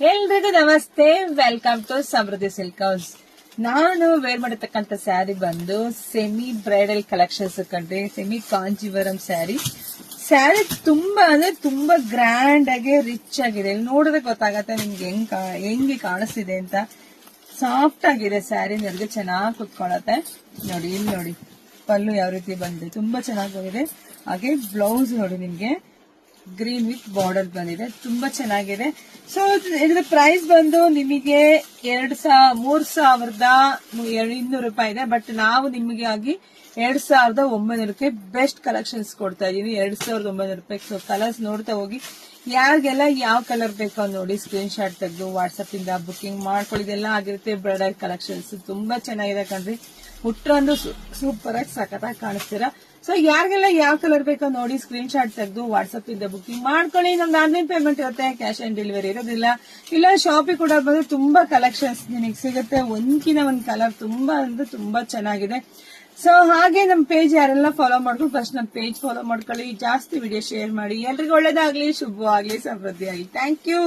ಎಲ್ರಿಗೂ ನಮಸ್ತೆ, welcome to Samruddhi silk house. ನಾನು ವೇರ್ ಮಾಡಿರ್ತಕ್ಕಂಥ ಸ್ಯಾರಿ ಬಂದು ಸೆಮಿ ಬ್ರೈಡಲ್ ಕಲೆಕ್ಷನ್ಸ್ ಕಂಡ್ರಿ. ಸೆಮಿ ಕಾಂಜೀವರಂ ಸ್ಯಾರಿ ತುಂಬಾ ಅಂದ್ರೆ ತುಂಬಾ ಗ್ರ್ಯಾಂಡ್ ಆಗಿ ರಿಚ್ ಆಗಿದೆ. ಇಲ್ಲಿ ನೋಡಿದ್ರೆ ಗೊತ್ತಾಗತ್ತೆ ನಿಮ್ಗೆ ಹೆಂಗೆ ಕಾಣಿಸ್ತಿದೆ ಅಂತ. ಸಾಫ್ಟ್ ಆಗಿದೆ ಸ್ಯಾರಿ, ನನಗೆ ಚೆನ್ನಾಗಿ ಕುತ್ಕೊಳತ್ತೆ. ನೋಡಿ ಇಲ್ಲಿ ನೋಡಿ ಪಲ್ಲು ಯಾವ ರೀತಿ ಬಂದಿದೆ, ತುಂಬಾ ಚೆನ್ನಾಗಿ ಬಂದಿದೆ. ಹಾಗೆ ಬ್ಲೌಸ್ ನೋಡಿ ನಿಮ್ಗೆ ಗ್ರೀನ್ ವಿತ್ ಬಾರ್ಡರ್ ಬಂದಿದೆ, ತುಂಬಾ ಚೆನ್ನಾಗಿದೆ. ಸೊ ಇದ್ರ ಪ್ರೈಸ್ ಬಂದು ನಿಮಗೆ 3,200 ರೂಪಾಯಿ ಇದೆ. ಬಟ್ ನಾವು ನಿಮಗೆ ಆಗಿ 2,900ಕ್ಕೆ ಬೆಸ್ಟ್ ಕಲೆಕ್ಷನ್ಸ್ ಕೊಡ್ತಾ ಇದೀವಿ. 2,900 ರೂಪಾಯಿ. ಸೊ ಕಲರ್ಸ್ ನೋಡ್ತಾ ಹೋಗಿ. ಯಾರಿಗೆಲ್ಲ ಯಾವ ಕಲರ್ ಬೇಕೋ ನೋಡಿ ಸ್ಕ್ರೀನ್ ಶಾಟ್ ತೆಗೆದು ವಾಟ್ಸ್ಆಪ್ ಇಂದ ಬುಕಿಂಗ್ ಮಾಡ್ಕೊಳ್ಳಿದೆಲ್ಲ ಆಗಿರುತ್ತೆ. ಬ್ರೈಡಲ್ ಕಲೆಕ್ಷನ್ಸ್ ತುಂಬಾ ಚೆನ್ನಾಗಿದೆ ಕಣ್ರಿ. ಹುಟ್ರಂದು ಸೂಪರ್ ಆಗಿ ಸಖತ್ತಾಗಿ ಕಾಣಿಸ್ತೀರಾ. ಸೊ ಯಾರಿಗೆಲ್ಲ ಯಾವ ಕಲರ್ ಬೇಕೋ ನೋಡಿ ಸ್ಕ್ರೀನ್ ಶಾಟ್ ತೆಗೆದು ವಾಟ್ಸ್ಆಪ್ ಇಂದ ಬುಕಿಂಗ್ ಮಾಡ್ಕೊಳ್ಳಿ. ನಮ್ದು ಆನ್ಲೈನ್ ಪೇಮೆಂಟ್ ಇರುತ್ತೆ, ಕ್ಯಾಶ್ ಆನ್ ಡೆಲಿವರಿ ಇರೋದಿಲ್ಲ. ಇಲ್ಲ ಶಾಪಿಗೆ ಕೂಡ ಬಂದ್ರೆ ತುಂಬಾ ಕಲೆಕ್ಷನ್ಸ್ ನಿಮಗೆ ಸಿಗುತ್ತೆ. ಒಂದ್ಕಿನ ಒಂದ್ ಕಲರ್ ತುಂಬಾ ಅಂದ್ರೆ ತುಂಬಾ ಚೆನ್ನಾಗಿದೆ. ಸೊ ಹಾಗೆ ನಮ್ ಪೇಜ್ ಯಾರೆಲ್ಲ ಫಾಲೋ ಮಾಡ್ಕೊಂಡು ಫಸ್ಟ್ ನಮ್ ಪೇಜ್ ಫಾಲೋ ಮಾಡ್ಕೊಳ್ಳಿ. ಜಾಸ್ತಿ ವಿಡಿಯೋ ಶೇರ್ ಮಾಡಿ. ಎಲ್ರಿಗೂ ಒಳ್ಳೇದಾಗ್ಲಿ, ಶುಭವಾಗ್ಲಿ, ಸಮೃದ್ಧಿ ಆಗ್ಲಿ. Thank you.